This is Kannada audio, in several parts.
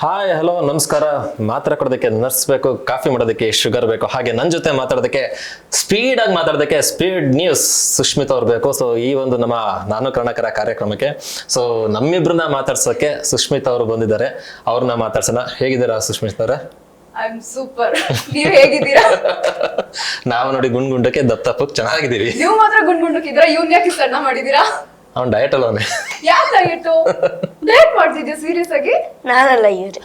ಹಾಯ್ ಹಲೋ ನಮಸ್ಕಾರ. ಮಾತ್ರ ಕೊಡೋದಕ್ಕೆ ನರ್ಸ್ ಬೇಕು, ಕಾಫಿ ಮಾಡೋದಕ್ಕೆ ಶುಗರ್ ಬೇಕು, ಹಾಗೆ ನನ್ನ ಜೊತೆ ಮಾತಾಡೋದಕ್ಕೆ ಸ್ಪೀಡಾಗಿ ಮಾತಾಡೋದಕ್ಕೆ ಸ್ಪೀಡ್ ನ್ಯೂಸ್ ಸುಷ್ಮಿತಾ ಅವ್ರು ಬೇಕು. ಸೊ ಈ ಒಂದು ನಮ್ಮ ನಾನು ಕರ್ಣಕರ ಕಾರ್ಯಕ್ರಮಕ್ಕೆ ಸೊ ನಮ್ಮಿಬ್ರನ್ನ ಮಾತಾಡ್ಸೋಕ್ಕೆ ಸುಷ್ಮಿತಾ ಅವರು ಬಂದಿದ್ದಾರೆ. ಅವ್ರನ್ನ ಮಾತಾಡ್ಸೋಣ. ಹೇಗಿದ್ದೀರಾ ಸುಷ್ಮಿತಾ ಅವರೇ? I am super. ನೀವ್ ಹೇಗಿದ್ದೀರಾ? ನಾವು ನೋಡಿ ಗುಂಡ್ಗುಂಡಕ್ಕೆ ದತ್ತಪ್ಪಕ್ಕೆ ಚೆನ್ನಾಗಿದ್ದೀವಿ. ನೀವು ಮಾತ್ರ ಗುಂಡ್ಗುಂಡಕ್ಕಿದ್ರ, ಇವ್ನ ಯಾಕೆ ಸಣ್ಣ ಮಾಡಿದೀರಾ? ಅವ್ನು ಡಯಟ್ ಅಲ್ಲವನೇ. ಯಾಕೆ ಡಯಟ್ ಮಾಡ್ತಿದ್ಯಾ ಸೀರಿಯಸ್ ಆಗಿ? ನಾನಲ್ಲ ಇವ್ರು.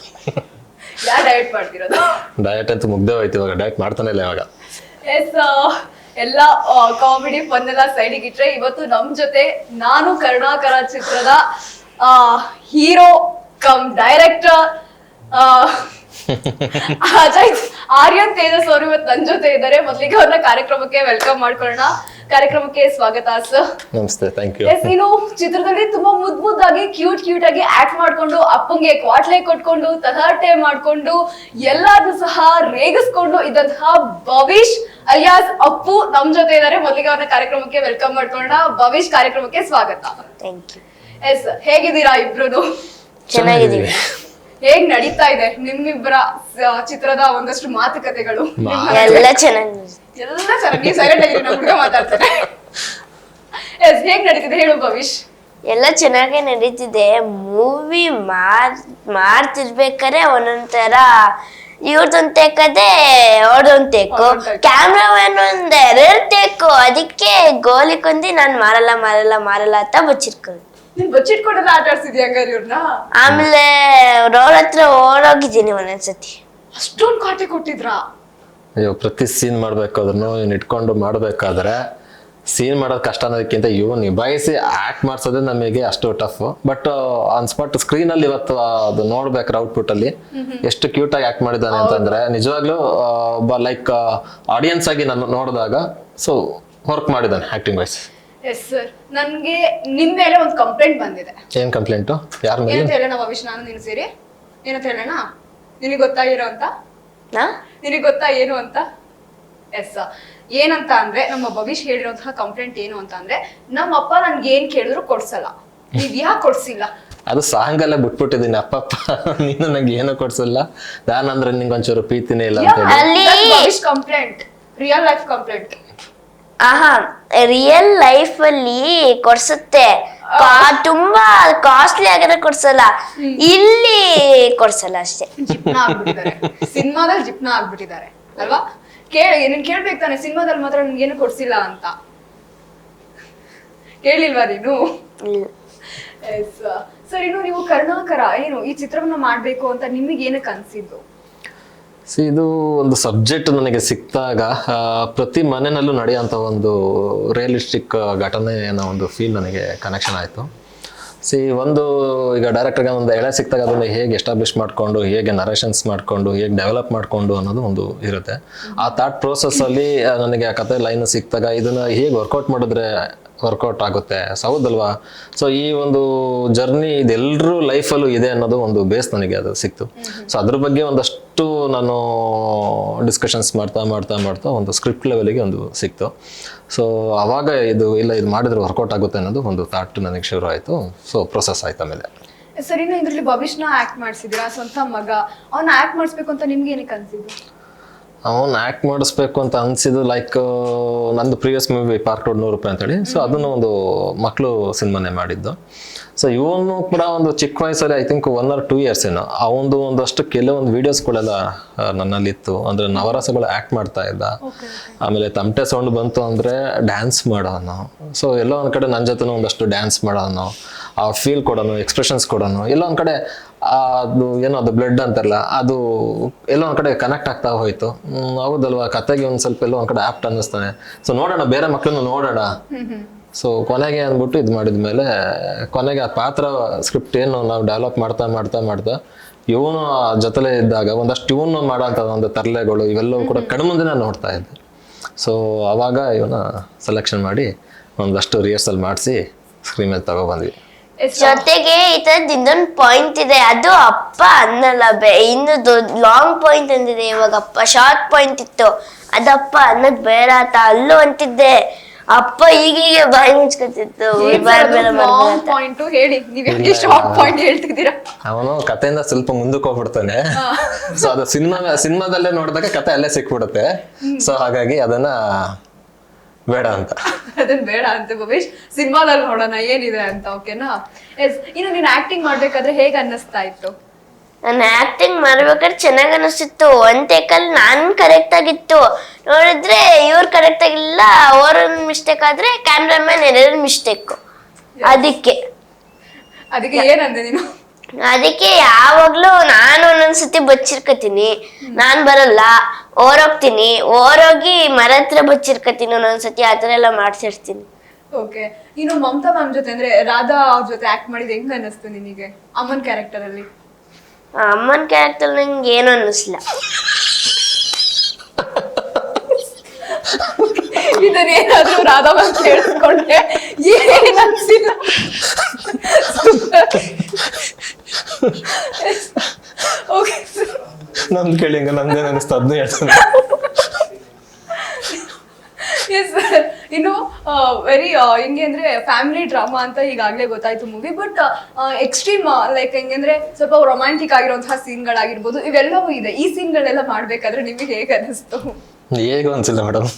ಯಾರು ಡಯಟ್ ಮಾಡ್ತಿರೋದು? ಡಯಟ್ ಅಂತೂ ಮುಗ್ದೇ ಹೋಯ್ತು, ಇವಾಗ ಡಯಟ್ ಮಾಡ್ತಾನೆ ಇಲ್ಲ ಇವಾಗ. ಎಸ್, ಎಲ್ಲ ಕಾಮಿಡಿ ಫನ್ ಎಲ್ಲ ಸೈಡಿಗೆ ಇಟ್ರೆ ಇವತ್ತು ನಮ್ ಜೊತೆ ನಾನು ಕರುಣಾಕರ ಚಿತ್ರದ hero come director Ajay Aryan Tejas ಅವರು ಇವತ್ತು ನನ್ ಜೊತೆ ಇದ್ದಾರೆ. ಮೊದಲಿಗೆ ಅವ್ರನ್ನ ಕಾರ್ಯಕ್ರಮಕ್ಕೆ ವೆಲ್ಕಮ್ ಮಾಡ್ಕೊಳ್ಳೋಣ. ಕಾರ್ಯಕ್ರಮಕ್ಕೆ ಸ್ವಾಗತ ಸರ್. ನಮಸ್ತೆ, ಥ್ಯಾಂಕ್ ಯು. ಎಸ್, ನೀನು ಚಿತ್ರದಲ್ಲಿ ತುಂಬಾ ಮುದ್ದಾಗಿ ಕ್ಯೂಟ್ ಆಗಿ ಆಕ್ಟ್ ಮಾಡ್ಕೊಂಡು ಅಪ್ಪಂಗೆ ಕ್ವಾಟ್ಲೆ ಕೊಟ್ಕೊಂಡು ತಲಾಟೆ ಮಾಡ್ಕೊಂಡು ಎಲ್ಲಾದ್ರೂ ಸಹ ರೇಗಿಸ್ಕೊಂಡು ಇದ್ದಂತಹ ಭವಿಷ್ ಅಲಿಯಾಸ್ ಅಪ್ಪು ನಮ್ ಜೊತೆ ಇದ್ದಾರೆ. ಮೊದಲಿಗೆ ಅವ್ರನ್ನ ಕಾರ್ಯಕ್ರಮಕ್ಕೆ ವೆಲ್ಕಮ್ ಮಾಡ್ಕೊಳ್ಳೋಣ. ಭವಿಷ್, ಕಾರ್ಯಕ್ರಮಕ್ಕೆ ಸ್ವಾಗತ. Thank you. ಎಸ್, ಹೇಗಿದ್ದೀರಾ ಇಬ್ರು? ಚೆನ್ನಾಗಿದ್ದೀವಿ. ಹೇಗ್ ನಡೀತಾ ಇದೆ ನಿಮ್ಮಿಬ್ಬರ ಚಿತ್ರದ ಒಂದಷ್ಟು ಮಾತುಕತೆಗಳು? ಎಲ್ಲ ಚೆನ್ನಾಗಿ ಎಲ್ಲ ಚೆನ್ನಾಗಿ ಸೈಲೆಂಟ್ ಆಗಿ ನಮ್ಮ ಹುಡುಗ ಮಾತಾಡ್ತಾರೆ. ಎಸ್, ಹೇಗ್ ನಡೀತಿದೆ ಹೇಳು ಭವಿಷ್. ಎಲ್ಲ ಚೆನ್ನಾಗೇ ನಡೀತಿದೆ. ಮೂವಿ ಮಾಡ್ತಿರ್ಬೇಕಾದ್ರೆ ಒಂದೊಂಥರ ಇವ್ರದೊಂದ್ ಟೇಕದೆ ಅವ್ರದೊಂದ್ ಟೇಕು, ಕ್ಯಾಮ್ರಾಮನ್ ಒಂದ್ 2 ಟೇಕು. ಅದಕ್ಕೆ ಗೋಲಿಕೊಂಡಿ ನಾನ್ ಮಾರಲ್ಲ ಅಂತ ಬಚ್ಚಿಟ್ಕೊಂಡು ನೀನ್ ಬಚ್ಚಿಟ್ಕೊಂಡೆಲ್ಲ ಆಟ ಆಡ್ಸಿದ್ಯಾ ಹಂಗಾರೆ ಇವ್ರನ್ನ? ಆಮೇಲೆ ರೋಡ್ ಹತ್ರ ಓಡೋಗಿದ್ದೀನಿ ಒಂದೊಂದ್ಸತಿ. ಅಷ್ಟೊಂದು ಕಾಟೆ ಕೊಟ್ಟಿದ್ರಾ? ಅಯ್ಯೋ, ಪ್ರತಿ ಸೀನ್ ಮಾಡ್ಬೇಕಾದ್ರೂ ಇವ್ನು ಇಟ್ಕೊಂಡು ಮಾಡ್ಬೇಕಾದ್ರೆ ಸೀನ್ ಮಾಡೋದು ಕಷ್ಟ ಅನ್ನೋದಕ್ಕಿಂತ ಇವು ನಿಭಾಯಿಸಿ ಆಕ್ಟ್ ಮಾಡ್ಸೋದೇ ನಮಗೆ ಅಷ್ಟು tough. But on spot screen ಅಲ್ಲಿ ಇವತ್ತು ಅದು ನೋಡ್ಬೇಕಾರೆ ಔಟ್ಪುಟ್ ಅಲ್ಲಿ ಎಷ್ಟು ಕ್ಯೂಟ್ ಆಗಿ ಆಕ್ಟ್ ಮಾಡಿದ್ದಾನೆ ಅಂತಂದ್ರೆ ನಿಜವಾಗ್ಲೂ ಒಬ್ಬ ಲೈಕ್ ಆಡಿಯನ್ಸ್ ಆಗಿ ನಾನು ನೋಡಿದಾಗ ಸೊ ವರ್ಕ್ ಮಾಡಿದ್ದಾನೆ ಆಕ್ಟಿಂಗ್ ವೈಸ್. ಎಸ್ ಸರ್, ನನ್ಗೆ ನಿಮ್ ಮೇಲೆ ಒಂದು ಕಂಪ್ಲೇಂಟ್ ಬಂದಿದೆ. ಏನ್ ಕಂಪ್ಲೇಂಟು? ಯಾರ ಮೇಲೆ? ಏನಂತ ಹೇಳೋಣ ಭವಿಷ್, ನಾನು ನೀನು ಸೇರಿ ಏನಂತ ಹೇಳೋಣ? ನಿನಗೆ ಗೊತ್ತಾಗಿರೋ ಅಂತ? ನಿನಗೆ ಗೊತ್ತಾ ಏನು ಅಂತ? ಎಸ್, ಏನಂತ ಅಂದ್ರೆ ನಮ್ಮ ಭವಿಷ್ ಹೇಳಿರೋಂತಹ ಕಂಪ್ಲೇಂಟ್ ಏನು ಅಂತ ಅಂದ್ರೆ, ನಮ್ಮಪ್ಪ ನನ್ಗೆ ಏನ್ ಕೇಳಿದ್ರು ಕೊಡ್ಸಲ್ಲ. ನೀವ್ ಯಾಕೆ ಕೊಡ್ಸಿಲ್ಲ? ಅದು ಸಾಂಗ್ ಎಲ್ಲ ಬಿಟ್ಬಿಟ್ಟಿದ್ದೀನಿ. ಅಪ್ಪಪ್ಪ ನೀನು ನಂಗೆ ಏನೋ ಕೊಡ್ಸಲ್ಲ, ನಾನಂದ್ರೆ ನಿಂಗೆ ಒಂಚೂರು ಪ್ರೀತಿನೇ ಇಲ್ಲ ಅಂತ ಹೇಳಿ. Bhavish complaint, real life complaint. ಆಹಾ, ರಿಯಲ್ ಲೈಫ್ ಅಲ್ಲಿ ಕೊಡ್ಸುತ್ತೆ, ತುಂಬಾ ಕಾಸ್ಟ್ಲಿ ಆಗಿರೋ ಕೊಡ್ಸಲ್ಲ, ಇಲ್ಲಿ ಕೊಡ್ಸಲ್ಲ ಅಷ್ಟೇ. ಜಿಪ್ನ ಆಗ್ಬಿಟ್ಟಿದ್ದಾರೆ ಸಿನಿಮಾದಲ್ಲಿ, ಜಿಪ್ನ ಆಗ್ಬಿಟ್ಟಿದ್ದಾರೆ ಅಲ್ವಾ? ನೀನ್ ಕೇಳ್ಬೇಕು ತಾನೆ, ಸಿನಿಮಾದಲ್ಲಿ ಮಾತ್ರ ಏನು ಕೊಡ್ಸಿಲ್ಲ ಅಂತ. ಕೇಳಿಲ್ವಾ ನೀನು? ಸರ್, ಇನ್ನು ನೀವು ಕರುಣಾಕರ ಏನು ಈ ಚಿತ್ರವನ್ನ ಮಾಡ್ಬೇಕು ಅಂತ ನಿಮಗೆ ಏನಕ್ಕೆ ಅನ್ಸಿದ್ದು? ಇದು ಒಂದು ಸಬ್ಜೆಕ್ಟ್ ನನಗೆ ಸಿಕ್ತಾಗ ಪ್ರತಿ ಮನೆಯಲ್ಲೂ ನಡೆಯುವಂಥ ಒಂದು ರಿಯಲಿಸ್ಟಿಕ್ ಘಟನೆ ಅನ್ನೋ ಒಂದು ಫೀಲ್ ನನಗೆ ಕನೆಕ್ಷನ್ ಆಯಿತು. ಒಂದು ಈಗ ಡೈರೆಕ್ಟರ್ಗೆ ಒಂದು ಎಳೆ ಸಿಕ್ತಾಗ ಅದನ್ನು ಹೇಗೆ ಎಸ್ಟಾಬ್ಲಿಷ್ ಮಾಡಿಕೊಂಡು, ಹೇಗೆ ನರೇಷನ್ಸ್ ಮಾಡಿಕೊಂಡು, ಹೇಗೆ ಡೆವಲಪ್ ಮಾಡಿಕೊಂಡು ಅನ್ನೋದು ಒಂದು ಇರುತ್ತೆ. ಆ ಥಾಟ್ ಪ್ರೋಸೆಸ್ಸಲ್ಲಿ ನನಗೆ ಆ ಕತೆ ಲೈನ್ ಸಿಕ್ತಾಗ ಇದನ್ನು ಹೇಗೆ ವರ್ಕೌಟ್ ಮಾಡಿದ್ರೆ ವರ್ಕೌಟ್ ಆಗುತ್ತೆ, ಹೌದಲ್ವಾ? ಸೊ ಈ ಒಂದು ಜರ್ನಿ ಇದೆಲ್ಲರೂ ಲೈಫಲ್ಲೂ ಇದೆ ಅನ್ನೋದು ಒಂದು ಬೇಸ್ ನನಗೆ ಅದು ಸಿಕ್ತು. ಸೊ ಅದ್ರ ಬಗ್ಗೆ ಒಂದಷ್ಟು ನಾನು ಡಿಸ್ಕಷನ್ಸ್ ಮಾಡ್ತಾ ಒಂದು ಸ್ಕ್ರಿಪ್ಟ್ ಲೆವೆಲಿಗೆ ಒಂದು ಸಿಕ್ತು. ಸೊ ಆವಾಗ ಇದು ಮಾಡಿದ್ರೆ ವರ್ಕೌಟ್ ಆಗುತ್ತೆ ಅನ್ನೋದು ಒಂದು ಥಾಟ್ ನನಗೆ ಶುರು ಆಯಿತು. ಸೊ ಪ್ರೊಸೆಸ್ ಆಯ್ತು ಆಮೇಲೆ. ಸರ್, ಇನ್ನು ಇದರಲ್ಲಿ ಭವಿಷ್ನ ಆಕ್ಟ್ ಮಾಡಿಸಿದಿರಾ, ಸ್ವಂತ ಮಗ, ಅವ್ನ ಆಕ್ಟ್ ಮಾಡಿಸ್ಬೇಕು ಅಂತ ನಿಮ್ಗೆ ಏನಕ್ಕೆ ಅನ್ಸಿದ್ದು? ಅವನು ಆ್ಯಕ್ಟ್ ಮಾಡಿಸ್ಬೇಕು ಅಂತ ಅನಿಸಿದ್ದು ಲೈಕ್ ನಂದು ಪ್ರೀವಿಯಸ್ ಮೂವಿ ಪಾರ್ಕ್ ರೋಡ್ 100 ರೂಪಾಯಿ ಅಂತೇಳಿ. ಸೊ ಅದನ್ನು ಒಂದು ಮಕ್ಕಳು ಸಿನಿಮಾನೇ ಮಾಡಿದ್ದು. ಸೊ ಇವನು ಕೂಡ ಒಂದು ಚಿಕ್ಕ ವಯಸ್ಸಲ್ಲಿ ಐ ಥಿಂಕ್ 1 or 2 years ಏನೋ ಅವನು ಒಂದಷ್ಟು ಕೆಲವೊಂದು ವೀಡಿಯೋಸ್ಗಳೆಲ್ಲ ನನ್ನಲ್ಲಿತ್ತು. ಅಂದರೆ ನವರಸಗಳು ಆ್ಯಕ್ಟ್ ಮಾಡ್ತಾ ಇದ್ದ. ಆಮೇಲೆ ತಮಟೆ ಸೌಂಡ್ ಬಂತು ಅಂದರೆ ಡ್ಯಾನ್ಸ್ ಮಾಡೋನು. ಸೊ ಎಲ್ಲೋ ಒಂದು ಕಡೆ ನನ್ನ ಜೊತೆ ಒಂದಷ್ಟು ಡ್ಯಾನ್ಸ್ ಮಾಡೋನು, ಆ ಫೀಲ್ ಕೊಡೋನು, ಎಕ್ಸ್ಪ್ರೆಷನ್ಸ್ ಕೊಡೋನು. ಎಲ್ಲೋ ಒಂದು ಕಡೆ ಅದು ಏನೋ ಅದು ಬ್ಲಡ್ ಅಂತಾರಲ್ಲ, ಅದು ಎಲ್ಲೋ ಒಂದು ಕಡೆ ಕನೆಕ್ಟ್ ಆಗ್ತಾ ಹೋಯ್ತು. ಹೌದಲ್ವಾ, ಕತೆಗೆ ಒಂದು ಸ್ವಲ್ಪ ಎಲ್ಲೋ ಒಂದು ಕಡೆ ಆಪ್ಟ್ ಅನ್ನಿಸ್ತಾನೆ. ಸೊ ನೋಡೋಣ, ಬೇರೆ ಮಕ್ಕಳನ್ನು ನೋಡೋಣ. ಸೊ ಕೊನೆಗೆ ಅಂದ್ಬಿಟ್ಟು ಇದು ಮಾಡಿದ್ಮೇಲೆ ಕೊನೆಗೆ ಆ ಪಾತ್ರ ಸ್ಕ್ರಿಪ್ಟ್ ಏನು ನಾವು ಡೆವಲಪ್ ಮಾಡ್ತಾ ಇವನು ಜೊತೆಲೇ ಇದ್ದಾಗ ಒಂದಷ್ಟು ಇವನು ಮಾಡೋಂಥ ಒಂದು ತರಲೆಗಳು ಇವೆಲ್ಲವೂ ಕೂಡ ಕಣ್ಮುಂದೆ ನಾನು ನೋಡ್ತಾ ಇದ್ದೆ. ಸೊ ಅವಾಗ ಇವನ ಸೆಲೆಕ್ಷನ್ ಮಾಡಿ ಒಂದಷ್ಟು ರಿಹರ್ಸಲ್ ಮಾಡಿಸಿ ಸ್ಕ್ರೀನ್ ಮೇಲೆ ತಗೊಬಂದ್ವಿ. ಜೊತೆಗೆ ಈ ತರದ್ ಇನ್ನೊಂದು ಪಾಯಿಂಟ್ ಇದೆ, ಅದು ಅಪ್ಪ ಅನ್ನಲ್ಲ, ಇನ್ನು ಲಾಂಗ್ ಪಾಯಿಂಟ್ ಅಂದಿದೆ. ಇವಾಗ ಅಪ್ಪ ಶಾರ್ಟ್ ಪಾಯಿಂಟ್ ಇತ್ತು, ಅದಪ್ಪ ಅನ್ನೋದ್ ಬೇಡ ಅಂತ ಅಲ್ಲೂ ಅಂತಿದ್ದೆ. ಅಪ್ಪ ಈಗೀಗೆ ಬಾಯಿ ಮುಚ್ಕೊತಿತ್ತು ಪಾಯಿಂಟ್ ಹೇಳಿ, ನೀವ್ ಎಷ್ಟು ಶಾರ್ಟ್ ಪಾಯಿಂಟ್ ಹೇಳ್ತಿದ್ದೀರಾ. ಅವನು ಕಥೆಯಿಂದ ಸ್ವಲ್ಪ ಮುಂದಕ್ಕೆ ಹೋಗ್ಬಿಡ್ತಾನೆ. ಸೊ ಅದು ಸಿನಿಮಾದಲ್ಲೇ ನೋಡಿದಾಗ ಕತೆ ಅಲ್ಲೇ ಸಿಕ್ಬಿಡುತ್ತೆ. ಸೊ ಹಾಗಾಗಿ ಅದನ್ನ ಬೇಡ ಅಂತ ಅದನ್ನ ಬೇಡ ಅಂತ ಭವೇಶ್, ಸಿನಿಮಾದಲ್ಲಿ ನೋಡೋಣ ಏನಿದೆ ಅಂತ. ಓಕೆನಾ? ಎಸ್. ಇನ್ನು ನೀನ್ ಆಕ್ಟಿಂಗ್ ಮಾಡ್ಬೇಕಾದ್ರೆ ಹೇಗ್ ಅನ್ನಿಸ್ತಾ ಇತ್ತು? ನಾನು ಆಕ್ಟಿಂಗ್ ಮಾಡ್ಬೇಕಾದ್ರೆ ಚೆನ್ನಾಗ್ ಅನಿಸ್ತಿತ್ತು. ಒಂದ್ ಟೇಕಲ್ಲಿ ನಾನ್ ಕರೆಕ್ಟ್ ಆಗಿತ್ತು, ನೋಡಿದ್ರೆ ಇವ್ರು ಕರೆಕ್ಟ್ ಆಗಿಲ್ಲ. ಅವ್ರೊಂದ್ ಮಿಸ್ಟೇಕ್ ಆದ್ರೆ ಕ್ಯಾಮ್ರಾಮನ್ ಎರಡು ಮಿಸ್ಟೇಕ್. ಅದಕ್ಕೆ ಏನಂದೆ ನೀನು? ಅದಕ್ಕೆ ಯಾವಾಗ್ಲೂ ನಾನು ಒಂದೊಂದ್ಸತಿ ಬಚ್ಚಿರ್ಕತೀನಿ, ನಾನ್ ಬರಲ್ಲ, ಓರೋಗ್ತೀನಿ, ಓರೋಗಿ ಮರ ಹತ್ರ ಬಚ್ಚಿರ್ಕತೀನಿ ಒಂದೊಂದ್ಸತಿ, ಆತರ ಎಲ್ಲ ಮಾಡ್ಸಿರ್ತೀನಿ. ಓಕೆ. ಇನ್ನು ಮಮತಾ ಮ್ಯಾಮ್ ಜೊತೆ ಅಂದ್ರೆ ರಾಧಾ ಅವ್ರ ಜೊತೆ ಆಕ್ಟ್ ಮಾಡಿದ್ ಹೆಂಗ್ ಅನ್ನಿಸ್ತು ನಿನಗೆ ಅಮ್ಮನ್ ಕ್ಯಾರೆಕ್ಟರ್ ಅಲ್ಲಿ? ಅಮ್ಮನ್ ಕ್ಯಾರೆಕ್ಟರ್ ನಂಗೆ ಏನು ಅನ್ನಿಸ್ಲಿಲ್ಲ. ಇದನ್ನೇನಾದ್ರೂ ರಾಧಾ ಮ್ಯಾಮ್ ಕೇಳಿಸ್ಕೊಂಡ್ರೆ ಏನ್ ಅನ್ಸಿಲ್ಲ. ಓಕೆ, ನಮ್ದು ಕೇಳಿ ನಮ್ದೇನು ಅನಿಸ್ತು ಅದನ್ನ ಹೇಳ್ತಾನೆ. Yes sir. ಇನ್ನು ವೆರಿ ಹೆಂಗೆ ಅಂದ್ರೆ ಫ್ಯಾಮಿಲಿ ಡ್ರಾಮಾ ಅಂತ ಈಗಾಗಲೇ ಗೊತ್ತಾಯ್ತು ಮೂವಿ. ಬಟ್ ಎಕ್ಸ್ಟ್ರೀಮ್ ಲೈಕ್ ಹೆಂಗಂದ್ರೆ ಸ್ವಲ್ಪ ರೊಮ್ಯಾಂಟಿಕ್ ಆಗಿರುವಂತಹ ಸೀನ್ಗಳಾಗಿರ್ಬೋದು, ಇವೆಲ್ಲವೂ ಇದೆ. ಈ ಸೀನ್ಗಳೆಲ್ಲ ಮಾಡ್ಬೇಕಾದ್ರೆ ನಿಮಗೆ ಹೇಗೆ ಅನಿಸ್ತು? ಹೇಗೂ ಅನ್ಸಿಲ್ಲ ಮೇಡಮ್,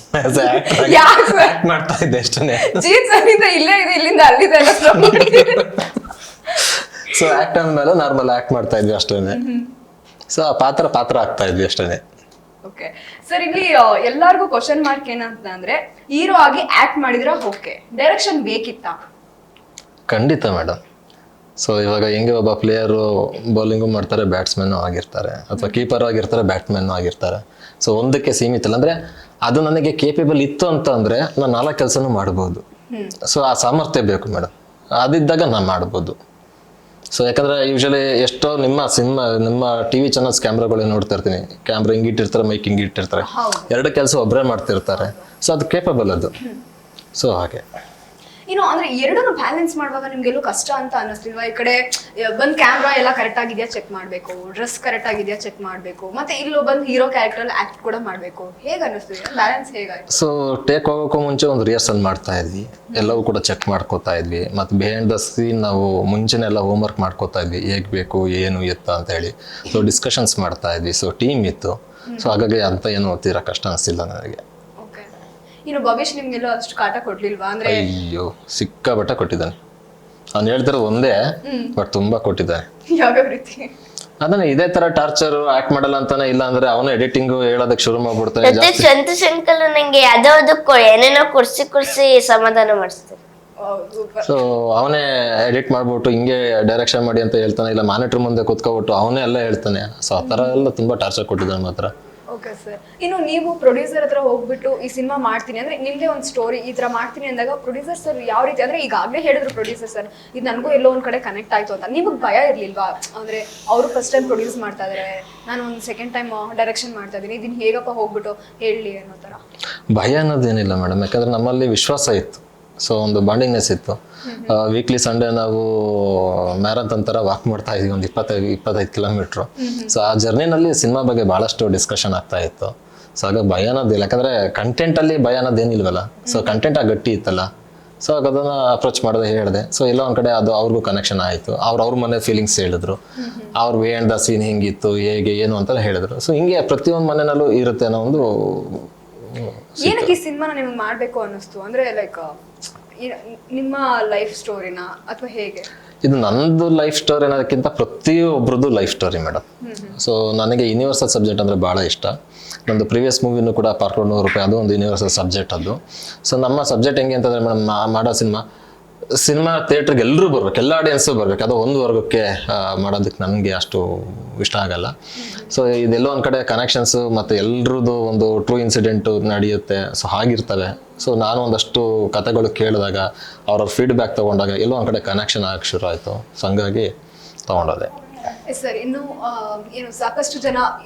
ಮಾಡ್ತಾ ಇದ್ದೆ ಅಷ್ಟೇ. ಜೀನ್ಸ್ ಅಲ್ಲಿಂದ ಇಲ್ಲೇ ಇದೆ, ಇಲ್ಲಿಂದ ಅಲ್ಲಿದೆ. ಸೊ ಆಕ್ಟ್ ಅಂದ್ಮೇಲೆ ನಾರ್ಮಲ್ ಆಕ್ಟ್ ಮಾಡ್ತಾ ಇದ್ವಿ ಅಷ್ಟೇನೆ. ಸೊ ಆ ಪಾತ್ರ ಆಗ್ತಾ ಇದ್ವಿ ಅಷ್ಟೇನೆ. ಓಕೆ ಸರ್, ಇಲ್ಲಿ ಎಲ್ಲಾರ್ಗು ಕ್ವಶನ್ ಮಾರ್ಕ್ ಏನಂತ ಅಂದ್ರೆ, ಹೀರೋ ಆಗಿ ಆಕ್ಟ್ ಮಾಡಿದ್ರ ಓಕೆ, ಡೈರೆಕ್ಷನ್ ಬೇಕಿತ್ತಾ? ಖಂಡಿತ ಮೇಡಮ್. ಸೊ ಇವಾಗ ಹೆಂಗೆ ಒಬ್ಬ ಪ್ಲೇಯರು ಬೌಲಿಂಗು ಮಾಡ್ತಾರೆ, ಬ್ಯಾಟ್ಸ್ಮನ್ ಆಗಿರ್ತಾರೆ, ಅಥವಾ ಕೀಪರ್ ಆಗಿರ್ತಾರೆ, ಬ್ಯಾಟ್ಸ್ಮನ್ ಆಗಿರ್ತಾರೆ. ಸೊ ಒಂದಕ್ಕೆ ಸೀಮಿತ ಇಲ್ಲ. ಅಂದ್ರೆ ಅದು ನನಗೆ ಕೇಪೇಬಲ್ ಇತ್ತು ಅಂತ ಅಂದ್ರೆ ನಾನು 4 ಕೆಲಸನೂ ಮಾಡ್ಬೋದು. ಸೊ ಆ ಸಾಮರ್ಥ್ಯ ಬೇಕು ಮೇಡಮ್, ಅದಿದ್ದಾಗ ನಾನು ಮಾಡ್ಬೋದು. ಸೊ ಯಾಕಂದ್ರೆ ಯೂಶಲಿ ಎಷ್ಟೋ ನಿಮ್ಮ ಟಿವಿ ಚಾನಲ್ಸ್ ಕ್ಯಾಮ್ರಾಗಳೇ ನೋಡ್ತಾ ಇರ್ತೀನಿ, ಕ್ಯಾಮ್ರಾ ಹಿಂಗೆ ಇಟ್ಟಿರ್ತಾರೆ, ಮೈಕ್ ಹಿಂಗೆ ಇಟ್ಟಿರ್ತಾರೆ, 2 ಕೆಲಸ ಒಬ್ಬರೇ ಮಾಡ್ತಿರ್ತಾರೆ. ಸೊ ಅದು ಕೇಪಬಲ್ ಅದು. ಸೊ ಹಾಗೆ ಇನ್ನು ಅಂದ್ರೆ ಎರಡನ್ನು ಬ್ಯಾಲೆನ್ಸ್ ಮಾಡುವಾಗ ನಿಮ್ಗೆಲ್ಲೂ ಕಷ್ಟ ಅಂತ ಅನ್ನಿಸ್ತಿಲ್ವಾ? ಈ ಕಡೆ ಬಂದ್ ಕ್ಯಾಮ್ರಾ ಎಲ್ಲ ಕರೆಕ್ಟ್ ಆಗಿದೆಯಾ ಚೆಕ್ ಮಾಡ್ಬೇಕು, ಡ್ರೆಸ್ ಕರೆಕ್ಟ್ ಆಗಿದೆಯಾ ಚೆಕ್ ಮಾಡ್ಬೇಕು, ಮತ್ತೆ ಇಲ್ಲೂ ಬಂದ್ ಹೀರೋ ಕ್ಯಾರೆಕ್ಟರ್ ಆಕ್ಟ್ ಕೂಡ ಮಾಡ್ಬೇಕು. ಹೇಗೆ ಅನ್ನಿಸ್ತಿದೆ, ಬ್ಯಾಲೆನ್ಸ್ ಹೇಗಾಯ್ತು? ಸೊ ಟೇಕ್ ಹೋಗೋಕ್ಕೂ ಮುಂಚೆ ಒಂದು ರಿಹರ್ಸಲ್ ಮಾಡ್ತಾ ಇದ್ವಿ, ಎಲ್ಲವೂ ಕೂಡ ಚೆಕ್ ಮಾಡ್ಕೋತಾ ಇದ್ವಿ. ಮತ್ತು ಬಿಹೈಂಡ್ ದ ಸೀನ್ ನಾವು ಮುಂಚೆನೆಲ್ಲ ಹೋಮ್ವರ್ಕ್ ಮಾಡ್ಕೋತಾ ಇದ್ವಿ, ಹೇಗೆ ಬೇಕು ಏನು ಎತ್ತ ಅಂತ ಹೇಳಿ. ಸೊ ಡಿಸ್ಕಷನ್ಸ್ ಮಾಡ್ತಾ ಇದ್ವಿ. ಸೊ ಟೀಮ್ ಇತ್ತು. ಸೊ ಹಾಗಾಗಿ ಅಂತ ಏನು ತೀರಾ ಕಷ್ಟ ಅನಿಸ್ತಿಲ್ಲ ನನಗೆ. ಇನ್ನು ಭವಿಷ್ ನಿಮ್ಗೆಲ್ಲ ಅಷ್ಟು ಕಾಟ ಕೊಡ್ಲಿಲ್ವಾ? ಅಂದ್ರೆ ಅಯ್ಯೋ ಸಿಕ್ಕಾಬಟ್ಟೆ ಕೊಟ್ಟಿದ್ದಾನೆ. ಅವ್ನು ಹೇಳ್ತಿರೋದು ಒಂದೇ, ಬಟ್ ತುಂಬಾ ಕೊಟ್ಟಿದ್ದಾನೆ. ಯಾವ ರೀತಿ? ಅದನ್ನ ಇದೇ ತರ ಟಾರ್ಚರ್ ಆಕ್ಟ್ ಮಾಡಲ್ಲ ಅಂತಾನೆ, ಇಲ್ಲ ಅಂದ್ರೆ ಅವನು ಎಡಿಟಿಂಗ್ ಹೇಳೋದಕ್ಕೆ ಶುರು ಮಾಡ್ಬಿಡ್ತಾನೆ. ಸಂತೋಷ್ ಅಂಕಲ್ ನಂಗೆ ಯಾವ್ದೋ ಏನೇನೋ ಕುರ್ಸಿ ಸಮಾಧಾನ ಮಾಡಿಸ್ತಾರೆ. ಸೊ ಅವನೇ ಎಡಿಟ್ ಮಾಡ್ಬಿಟ್ಟು ಹಿಂಗೆ ಡೈರೆಕ್ಷನ್ ಮಾಡಿ ಅಂತ ಹೇಳ್ತಾನೆ, ಇಲ್ಲ ಮಾನಿಟರ್ ಮುಂದೆ ಕುತ್ಕೊಬಿಟ್ಟು ಅವನೇ ಎಲ್ಲ ಹೇಳ್ತಾನೆ. ಸೊ ಆ ತರ ಎಲ್ಲ ತುಂಬಾ ಟಾರ್ಚರ್ ಕೊಟ್ಟಿದ್ದಾನೆ ಮಾತ್ರ. Okay sir. ಇನ್ನು ನೀವು ಪ್ರೊಡ್ಯೂಸರ್ ಹತ್ರ ಹೋಗ್ಬಿಟ್ಟು ಈ ಸಿನಿಮಾ ಮಾಡ್ತೀನಿ ಅಂದ್ರೆ, ನಿಮ್ದೇ ಒಂದು ಸ್ಟೋರಿ ಈ ತರ ಮಾಡ್ತೀನಿ ಅಂದಾಗ ಪ್ರೊಡ್ಯೂಸರ್ ಸರ್ ಯಾವ ರೀತಿ ಅಂದ್ರೆ, ಈಗಾಗಲೇ ಹೇಳಿದ್ರು ಪ್ರೊಡ್ಯೂಸರ್ ಸರ್ ಇದು ನನಗೂ ಎಲ್ಲೋ ಒಂದ್ ಕಡೆ ಕನೆಕ್ಟ್ ಆಯ್ತು ಅಂತ, ನಿಮಗೆ ಭಯ ಇರ್ಲಿಲ್ವಾ? ಅಂದ್ರೆ ಅವರು ಫಸ್ಟ್ ಟೈಮ್ ಪ್ರೊಡ್ಯೂಸ್ ಮಾಡ್ತಾ ಇದಾರೆ, ನಾನು ಒಂದು ಸೆಕೆಂಡ್ ಟೈಮ್ ಡೈರೆಕ್ಷನ್ ಮಾಡ್ತಾ ಇದೀನಿ, ಇದನ್ನ ಹೇಗಪ್ಪ ಹೋಗ್ಬಿಟ್ಟು ಹೇಳಿ ಅನ್ನೋ ತರ ಭಯ ಅನ್ನೋದೇನಿಲ್ಲ ಮೇಡಮ್. ಯಾಕಂದ್ರೆ ನಮ್ಮಲ್ಲಿ ವಿಶ್ವಾಸ ಇತ್ತು. ಸೊ ಒಂದು ಬಾಂಡಿಂಗ್ನೆಸ್ ಇತ್ತು. ವೀಕ್ಲಿ ಸಂಡೇ ನಾವು ಮ್ಯಾರಥಾನ್ ಥರ ವಾಕ್ ಮಾಡ್ತಾ ಇದ್ವಿ, ಒಂದು 25 ಕಿಲೋಮೀಟ್ರು. ಸೊ ಆ ಜರ್ನಿನಲ್ಲಿ ಸಿನಿಮಾ ಬಗ್ಗೆ ಭಾಳಷ್ಟು ಡಿಸ್ಕಷನ್ ಆಗ್ತಾ ಇತ್ತು. ಸೊ ಹಾಗಾಗಿ ಭಯ ಅನ್ನೋದಿಲ್ಲ, ಯಾಕಂದರೆ ಕಂಟೆಂಟಲ್ಲಿ ಭಯ ಅನ್ನೋದೇನಿಲ್ವಲ್ಲ. ಸೊ ಕಂಟೆಂಟ್ ಆ ಗಟ್ಟಿ ಇತ್ತಲ್ಲ. ಸೊ ಆಗ ಅದನ್ನು ಅಪ್ರೋಚ್ ಮಾಡಿದೆ, ಹೇಳಿದೆ. ಸೊ ಎಲ್ಲ ಒಂದು ಕಡೆ ಅದು ಅವ್ರಿಗೂ ಕನೆಕ್ಷನ್ ಆಯಿತು. ಅವ್ರ ಮನೆ ಫೀಲಿಂಗ್ಸ್ ಹೇಳಿದ್ರು, ಅವ್ರು ವೇಂಡ್ ದ ಸೀನ್ ಹಿಂಗಿತ್ತು, ಹೇಗೆ ಏನು ಅಂತೆಲ್ಲ ಹೇಳಿದ್ರು. ಸೊ ಹಿಂಗೆ ಪ್ರತಿಯೊಂದು ಮನೆಯಲ್ಲೂ ಇರುತ್ತೆ ಅನ್ನೋ ಒಂದು. ಏನಕ್ಕೆ ಈ ಸಿನಿಮಾನ ನಿಮ್ಗೆ ಮಾಡಬೇಕು ಅನ್ನಿಸ್ತು? ಅಂದ್ರೆ ಲೈಕ್ ನಿಮ್ಮ ಲೈಫ್ ಸ್ಟೋರಿನ ಅಥವಾ ಹೇಗೆ? ಇದು ನಂದು ಲೈಫ್ ಸ್ಟೋರಿ ಅನ್ನೋದಕ್ಕಿಂತ ಪ್ರತಿಯೊಬ್ಬರದ್ದು ಲೈಫ್ ಸ್ಟೋರಿ ಮೇಡಮ್. ಸೊ ನನಗೆ ಯೂನಿವರ್ಸಲ್ ಸಬ್ಜೆಕ್ಟ್ ಅಂದರೆ ಭಾಳ ಇಷ್ಟ. ನಮ್ಮದು ಪ್ರೀವಿಯಸ್ ಮೂವಿನೂ ಕೂಡ ಪಾರ್ಕ್ 100 ಅದು ಒಂದು ಯೂನಿವರ್ಸಲ್ ಸಬ್ಜೆಕ್ಟ್ ಅದು. ಸೊ ನಮ್ಮ ಸಬ್ಜೆಕ್ಟ್ ಹೆಂಗೆ ಅಂತಂದರೆ ಮೇಡಮ್, ಮಾಡೋ ಸಿನಿಮಾ ಥಿಯೇಟ್ರಿಗೆ ಎಲ್ಲರೂ ಬರ್ಬೇಕು, ಎಲ್ಲ ಆಡಿಯನ್ಸು ಬರ್ಬೇಕು. ಅದು ಒಂದು ವರ್ಗಕ್ಕೆ ಮಾಡೋದಕ್ಕೆ ನನಗೆ ಅಷ್ಟು ಇಷ್ಟ ಆಗಲ್ಲ. ಸೊ ಇದೆಲ್ಲೋ ಒಂದು ಕಡೆ ಕನೆಕ್ಷನ್ಸು ಮತ್ತು ಎಲ್ರದ್ದು ಒಂದು ಟ್ರೂ ಇನ್ಸಿಡೆಂಟು ನಡೆಯುತ್ತೆ. ಸೊ ಹಾಗಿರ್ತವೆ. ಸೊ ನಾನು ಒಂದಷ್ಟು ಕಥೆಗಳು ಕೇಳಿದಾಗ, ಅವ್ರ ಫೀಡ್ಬ್ಯಾಕ್ ತೊಗೊಂಡಾಗ ಎಲ್ಲೋ ಒಂದು ಕಡೆ ಕನೆಕ್ಷನ್ ಆಗಕ್ಕೆ ಶುರು ಆಯಿತು. ಸೊ ಹಂಗಾಗಿ ತೊಗೊಂಡೋದೆ. ಸರ್, ಇನ್ನು ಏನು ಸಾಕಷ್ಟು ಜನ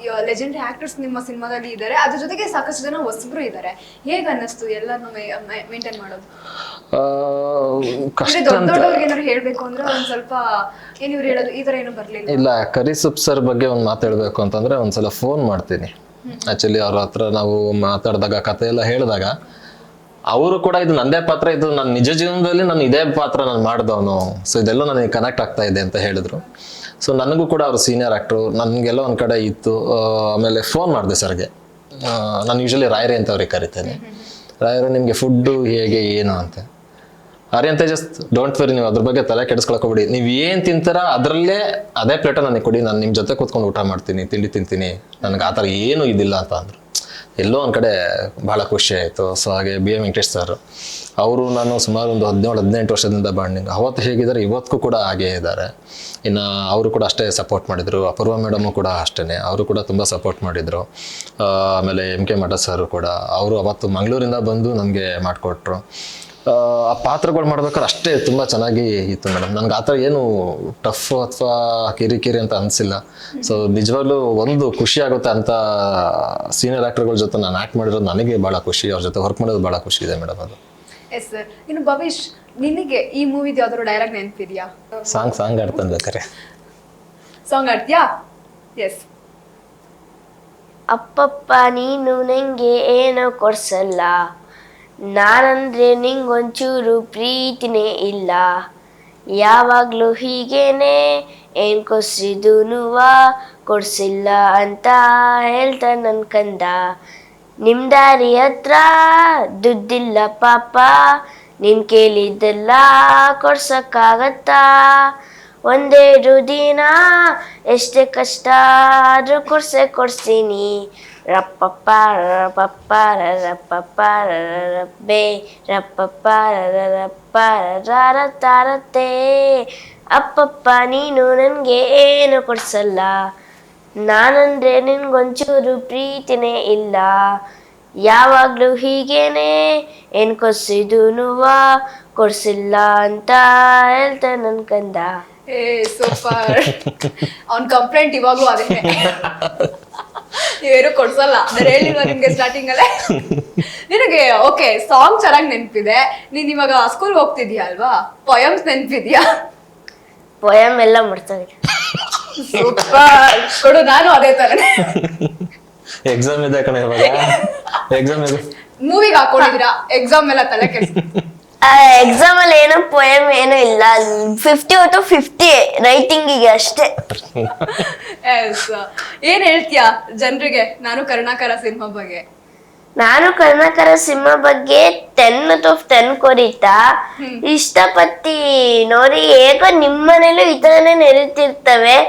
ಲೆಜೆಂಡರಿ ಆಕ್ಟರ್ಸ್ ನಿಮ್ಮ ಸಿನಿಮಾದಲ್ಲಿ ಇದ್ದಾರೆ, ಅದ್ರ ಜೊತೆಗೆ ಸಾಕಷ್ಟು ಜನ ಹೊಸಬ್ರು ಇದ್ದಾರೆ. ಹೇಗೆ ಅನ್ನಿಸ್ತು ಎಲ್ಲಾನು ಮೇಂಟೈನ್ ಮಾಡೋದು? ದೊಡ್ಡವ್ರಿಗೆ ಏನಾದ್ರು ಹೇಳ್ಬೇಕು ಅಂದ್ರೆ ಒಂದ್ ಸ್ವಲ್ಪ ಏನ್ ಇವ್ರು ಹೇಳೋದು ಈ ತರ ಏನು ಬರ್ಲಿಲ್ಲ. ಇಲ್ಲ, ಕರಿಸುಪ್ ಸರ್ ಬಗ್ಗೆ ಒಂದು ಮಾತು ಹೇಳ್ಬೇಕು ಅಂತಂದ್ರೆ ಒಂದ್ಸಲ ಫೋನ್ ಮಾಡ್ತೀನಿ. ಆಕ್ಚುಲಿ ಅವ್ರ ಹತ್ರ ನಾವು ಮಾತಾಡಿದಾಗ, ಕತೆ ಎಲ್ಲ ಹೇಳಿದಾಗ ಅವರು ಕೂಡ ಇದು ನಂದೇ ಪಾತ್ರ, ಇದು ನನ್ನ ನಿಜ ಜೀವನದಲ್ಲಿ ನಾನು ಇದೇ ಪಾತ್ರ ನಾನು ಮಾಡಿದವನು, ಸೊ ಇದೆಲ್ಲ ನನಗೆ ಕನೆಕ್ಟ್ ಆಗ್ತಾ ಇದೆ ಅಂತ ಹೇಳಿದ್ರು. ಸೊ ನನಗೂ ಕೂಡ ಅವರು ಸೀನಿಯರ್ ಆ್ಯಕ್ಟ್ರು, ನನಗೆಲ್ಲ ಒಂದು ಕಡೆ ಇತ್ತು. ಆಮೇಲೆ ಫೋನ್ ಮಾಡಿದೆ ಸರ್ಗೆ. ನಾನು ಯೂಶಲಿ ರಾಯರೇ ಅಂತ ಅವ್ರಿಗೆ ಕರಿತೇನೆ. ರಾಯರೇ ನಿಮಗೆ ಫುಡ್ಡು ಹೇಗೆ ಏನು ಅಂತ. ಅರೆ ಅಂತ ಜಸ್ಟ್ ಡೋಂಟ್ ವೆರಿ, ನೀವು ಅದ್ರ ಬಗ್ಗೆ ತಲೆ ಕೆಡಿಸ್ಕೊಳಕೋಬಿಡಿ, ನೀವು ಏನು ತಿಂತಾರ ಅದರಲ್ಲೇ ಅದೇ ಪ್ಲೇಟ ನನಗೆ ಕೊಡಿ, ನಾನು ನಿಮ್ಮ ಜೊತೆ ಕೂತ್ಕೊಂಡು ಊಟ ಮಾಡ್ತೀನಿ, ತಿಂಡಿ ತಿಂತೀನಿ, ನನಗೆ ಆ ಥರ ಏನೂ ಇದಿಲ್ಲ ಅಂತ ಅಂದರು. ಎಲ್ಲೋ ಒಂದು ಕಡೆ ಭಾಳ ಖುಷಿ ಆಯಿತು. ಸೊ ಹಾಗೆ ಬಿ ಎಂ ವೆಂಕಟೇಶ್ ಸರ್, ಅವರು ನಾನು ಸುಮಾರು ಒಂದು 17-18 ವರ್ಷದಿಂದ ಬಾಂಡಿಂಗ್. ಅವತ್ತು ಹೇಗಿದ್ದಾರೆ ಇವತ್ತಿಗೂ ಕೂಡ ಹಾಗೇ ಇದ್ದಾರೆ. ಇನ್ನು ಅವರು ಕೂಡ ಅಷ್ಟೇ ಸಪೋರ್ಟ್ ಮಾಡಿದರು. ಅಪೂರ್ವ ಮೇಡಮು ಕೂಡ ಅಷ್ಟೇ, ಅವರು ಕೂಡ ತುಂಬ ಸಪೋರ್ಟ್ ಮಾಡಿದರು. ಆಮೇಲೆ ಎಮ್ ಕೆ ಮಠ ಸರು ಕೂಡ, ಅವರು ಅವತ್ತು ಮಂಗಳೂರಿಂದ ಬಂದು ನಮಗೆ ಮಾಡಿಕೊಟ್ರು. ಆ ಪಾತ್ರಗಳು ಮಾಡ್ಬೇಕಾದ್ರೆ ಅಷ್ಟೇ ತುಂಬ ಚೆನ್ನಾಗಿ ಇತ್ತು ಮೇಡಮ್. ನನಗೆ ಆ ಥರ ಏನು ಟಫ್ ಅಥವಾ ಕಿರಿಕಿರಿ ಅಂತ ಅನಿಸಿಲ್ಲ. ಸೊ ನಿಜವಾಗ್ಲೂ ಒಂದು ಖುಷಿ ಆಗುತ್ತೆ ಅಂತ ಸೀನಿಯರ್ ಆ್ಯಕ್ಟರ್ಗಳ ಜೊತೆ ನಾನು ಆ್ಯಕ್ಟ್ ಮಾಡಿರೋದು ನನಗೆ ಭಾಳ ಖುಷಿ, ಅವ್ರ ಜೊತೆ ವರ್ಕ್ ಮಾಡೋದು ಭಾಳ ಖುಷಿ ಇದೆ ಮೇಡಮ್. ಅದು ಎಸ್ ಸರ್. ಇನ್ನು ಭವಿಷ್, ನಿನಗೆ ಈ ಮೂವಿದು ಯಾವ್ದಾದ್ರು ಡೈಲಾಗ್ ನೆನಪಿದ್ಯಾ? ಸಾಂಗ್ ಆಡ್ತಾನೆ ಬೇಕಾರೆ. ಸಾಂಗ್ ಆಡ್ತೀಯಾ? ಎಸ್. ಅಪ್ಪಪ್ಪ ನೀನು ನಂಗೆ ಏನೋ ಕೊಡ್ಸಲ್ಲ, ನಾನಂದ್ರೆ ನಿಂಗೊಂಚೂರು ಪ್ರೀತಿನೇ ಇಲ್ಲ, ಯಾವಾಗ್ಲೂ ಹೀಗೇನೆ ಏನ್ ಕೊಸಿದೂನುವ ಕೊಡ್ಸಿಲ್ಲ ಅಂತ ಹೇಳ್ತಾ ನನ್ ಕಂದ. ನಿಮ್ ದಾರಿ ಹತ್ರ ದುಡ್ಡಿಲ್ಲ ಪಾಪ, ನೀನ್ ಕೇಳಿದ್ದೆಲ್ಲ ಕೊಡ್ಸಕ್ಕಾಗತ್ತಾ, ಒಂದೆರಡು ದಿನ ಎಷ್ಟೇ ಕಷ್ಟ ಆದ್ರೂ ಕೊಡ್ಸ್ತೀನಿ. ರಪ್ಪಪ್ಪ ರಪ್ಪಪ್ಪ ರಪ್ಪಪ್ಪ ರಬ್ಬೆ ರಪ್ಪಪ್ಪ ರಪ್ಪ ರರತಾರತೆ. ಅಪ್ಪಪ್ಪ ನೀನು ನನಗೆ ಏನು ಕೊಡ್ಸಲ್ಲ, ನಾನಂದ್ರೆ ನಿನ್ಗೊಂಚೂರು ಪ್ರೀತಿನೇ ಇಲ್ಲ, ಯಾವಾಗ್ಲೂ ಹೀಗೇನೆ ಏನ್ ಕೊಸಿದೂನುವ ಕೊಡ್ಸಿಲ್ಲ ಅಂತ ಹೇಳ್ತಾ ನನ್ ಕಂದ. ಏ ಸೂಪರ್. ಅವ್ನ್ ಕಂಪ್ಲೇಂಟ್ ಇವಾಗ್ಲೂ ಅದೇನೆ, ನೀವೇನು ಕೊಡ್ಸಲ್ಲ ನಾನು ಹೇಳಿಲ್ವಾ ನಿಮ್ಗೆ ಸ್ಟಾರ್ಟಿಂಗ್ ಅಲ್ಲೇ. ನಿನಗೆ ಓಕೆ ಸಾಂಗ್ ಚೆನ್ನಾಗಿ ನೆನ್ಪಿದೆ. ನೀನ್ ಇವಾಗ ಸ್ಕೂಲ್ ಹೋಗ್ತಿದ್ಯಾ ಅಲ್ವಾ, ಪೊಯಮ್ಸ್ ನೆನ್ಪಿದ್ಯಾ? ಪೊಯಮ್ ಎಲ್ಲ ಮಾಡ್ತಾರೆ. ಸೂಪರ್ ಕೊಡು, ನಾನು ಅದೇ ತರ. ಎಕ್ಸಾಮ್ ಇದೆ ಕಣೆ ಇವಾಗ, ಎಕ್ಸಾಮ್ ಇದೆ. ಮೂವಿಗೆ ಹಾಕೊಂಡಿದ್ದೀರಾ, ಎಕ್ಸಾಮ್ ಎಲ್ಲ ತಲೆ ಕೆಡ್ಸಿ. ಎಕ್ಸಾಮ್ ಅಲ್ಲಿ ಏನೋ ಪೊಯಮ್ ಏನೋ ಇಲ್ಲ, 50/50 ರೈಟಿಂಗಿಗೆ ಅಷ್ಟೇ. ಏನ್ ಹೇಳ್ತೀಯಾ ಜನರಿಗೆ ನಾನು ಕರುಣಾಕರ ಸಿನಿಮಾ ಬಗ್ಗೆ? ನಾನು ಕರುಣಾಕರ ಸಿನಿಮಾ ಬಗ್ಗೆ 10/10 ಕೊರಿತಾ ಇಷ್ಟಪತ್ತಿ ನೋಡಿ. ಹೇಗೋ ನಿಮ್ಮನೇಲೂ ಈ ತರನೇ ನೆರೀತಿರ್ತವೆ,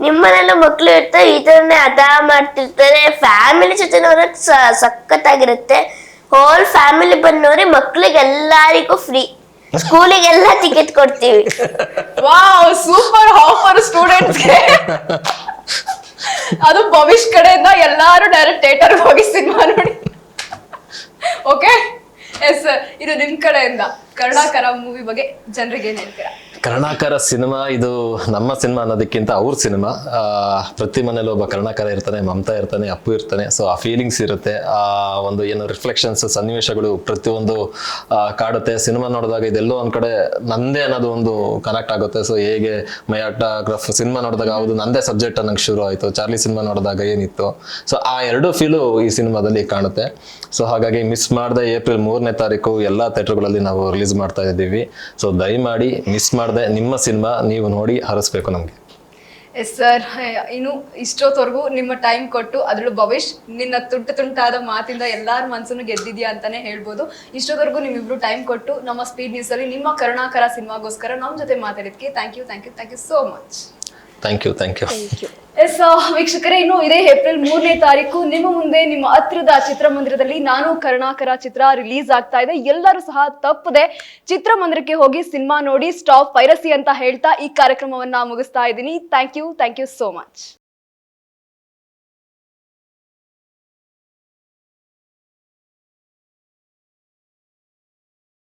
ನಿಮ್ಮನೆಲ್ಲ ಮಕ್ಳು ಇರ್ತಾರೆ ಈ ತರನೇ ಹಠ ಮಾಡ್ತಿರ್ತಾರೆ. ಫ್ಯಾಮಿಲಿ ಜೊತೆ ನೋಡಕ್ ಸಖತ್ತಾಗಿರುತ್ತೆ. ಹೋಲ್ ಫ್ಯಾಮಿಲಿ ಬಂದ್ ನೋಡಿ, ಮಕ್ಳಿಗೆಲ್ಲರಿಗೂ ಫ್ರೀ, ಸ್ಕೂಲಿಗೆಲ್ಲ ಟಿಕೆಟ್ ಕೊಡ್ತೀವಿ. ವಾವ್ ಸೂಪರ್ ಆಫರ್ ಸ್ಟೂಡೆಂಟ್ಸ್ಗೆ. ಅದು ಭವಿಷ್ ಕಡೆಯಿಂದ ಎಲ್ಲಾರು ಡೈರೆಕ್ಟ್ ಥಿಯೇಟರ್ ಹೋಗಿ ಸಿನಿಮಾ ನೋಡಿ. Okay yes. ಇದು ನಿಮ್ ಕಡೆಯಿಂದ ಕರುಣಾಕರ ಮೂವಿ ಬಗ್ಗೆ ಜನರಿಗೆ ಏನ್ ಹೇಳ್ತೀರಾ? ಕರುಣಾಕರ ಸಿನಿಮಾ ಇದು ನಮ್ಮ ಸಿನಿಮಾ ಅನ್ನೋದಕ್ಕಿಂತ ಅವ್ರ ಸಿನಿಮಾ. ಪ್ರತಿ ಮನೇಲಿ ಒಬ್ಬ ಕರುಣಾಕರ ಇರ್ತಾನೆ, ಮಮತಾ ಇರ್ತಾನೆ, ಅಪ್ಪು ಇರ್ತಾನೆ. ಸೊ ಆ ಫೀಲಿಂಗ್ಸ್ ಇರುತ್ತೆ, ಆ ಒಂದು ಏನು ರಿಫ್ಲೆಕ್ಷನ್ಸ್ ಸನ್ನಿವೇಶಗಳು ಪ್ರತಿಯೊಂದು ಕಾಡುತ್ತೆ. ಸಿನಿಮಾ ನೋಡಿದಾಗ ಇದೆಲ್ಲೋ ಒಂದ್ ಕಡೆ ನಂದೇ ಅನ್ನೋದು ಒಂದು ಕನೆಕ್ಟ್ ಆಗುತ್ತೆ. ಸೊ ಹೇಗೆ ಮೈ ಆಟೋಗ್ರಾಫ್ ಸಿನಿಮಾ ನೋಡಿದಾಗ ಹೌದು ನಂದೇ ಸಬ್ಜೆಕ್ಟ್ ಅನ್ನಂಗೆ ಶುರು ಆಯಿತು, ಚಾರ್ಲಿ ಸಿನಿಮಾ ನೋಡಿದಾಗ ಏನಿತ್ತು. ಸೊ ಆ ಎರಡು ಫೀಲು ಈ ಸಿನಿಮಾದಲ್ಲಿ ಕಾಣುತ್ತೆ. ಸೊ ಹಾಗಾಗಿ ಮಿಸ್ ಮಾಡದೆ ಏಪ್ರಿಲ್ 3ನೇ ತಾರೀಕು ಎಲ್ಲ ಥಿಯೇಟರ್ಗಳಲ್ಲಿ ನಾವು ರಿಲೀಸ್ ಮಾಡ್ತಾ ಇದ್ದೀವಿ. ಸೊ ದಯಮಾಡಿ ಮಿಸ್ ಮಾಡದೆ ನಿಮ್ಮ ಸಿನಿಮಾ ನೀವು ನೋಡಿ ಹರಿಸ್ಬೇಕು ನಮಗೆ. Yes sir. ಇನ್ನು ಇಷ್ಟೊತ್ತವರೆಗೂ ನಿಮ್ಮ ಟೈಮ್ ಕೊಟ್ಟು, ಅದ್ರಲ್ಲೂ ಭವಿಷ್ ನಿನ್ನ ತುಂಟಾದ ಮಾತಿಂದ ಎಲ್ಲಾರ ಮನ್ಸನ್ನು ಗೆದ್ದಿದ್ಯಾ ಅಂತಾನೆ ಹೇಳ್ಬೋದು. ಇಷ್ಟೊತ್ತವರೆಗೂ ನಿಮ್ಮಿಬ್ರು ಟೈಮ್ ಕೊಟ್ಟು ನಮ್ಮ ಸ್ಪೀಡ್ ನ್ಯೂಸ್ ಅಲ್ಲಿ ನಿಮ್ಮ ಕರುಣಾಕರ ಸಿನಿಮಾಗೋಸ್ಕರ ನಮ್ಮ ಜೊತೆ ಮಾತಾಡಿದ್ಕೆ thank you so much. Thank you. Yes ವೀಕ್ಷಕರೇ, ಇನ್ನು ಇದೇ ಏಪ್ರಿಲ್ 3ನೇ ತಾರೀಕು ನಿಮ್ಮ ಮುಂದೆ ನಿಮ್ಮ ಹತ್ರದ ಚಿತ್ರಮಂದಿರದಲ್ಲಿ ನಾನು ಕರುಣಾಕರ ಚಿತ್ರ ರಿಲೀಸ್ ಆಗ್ತಾ ಇದೆ. ಎಲ್ಲರೂ ಸಹ ತಪ್ಪದೆ ಚಿತ್ರಮಂದಿರಕ್ಕೆ ಹೋಗಿ ಸಿನಿಮಾ ನೋಡಿ, ಸ್ಟಾಪ್ ಪೈರಸಿ ಅಂತ ಹೇಳ್ತಾ ಈ ಕಾರ್ಯಕ್ರಮವನ್ನ ಮುಗಿಸ್ತಾ ಇದ್ದೀನಿ. Thank you so much.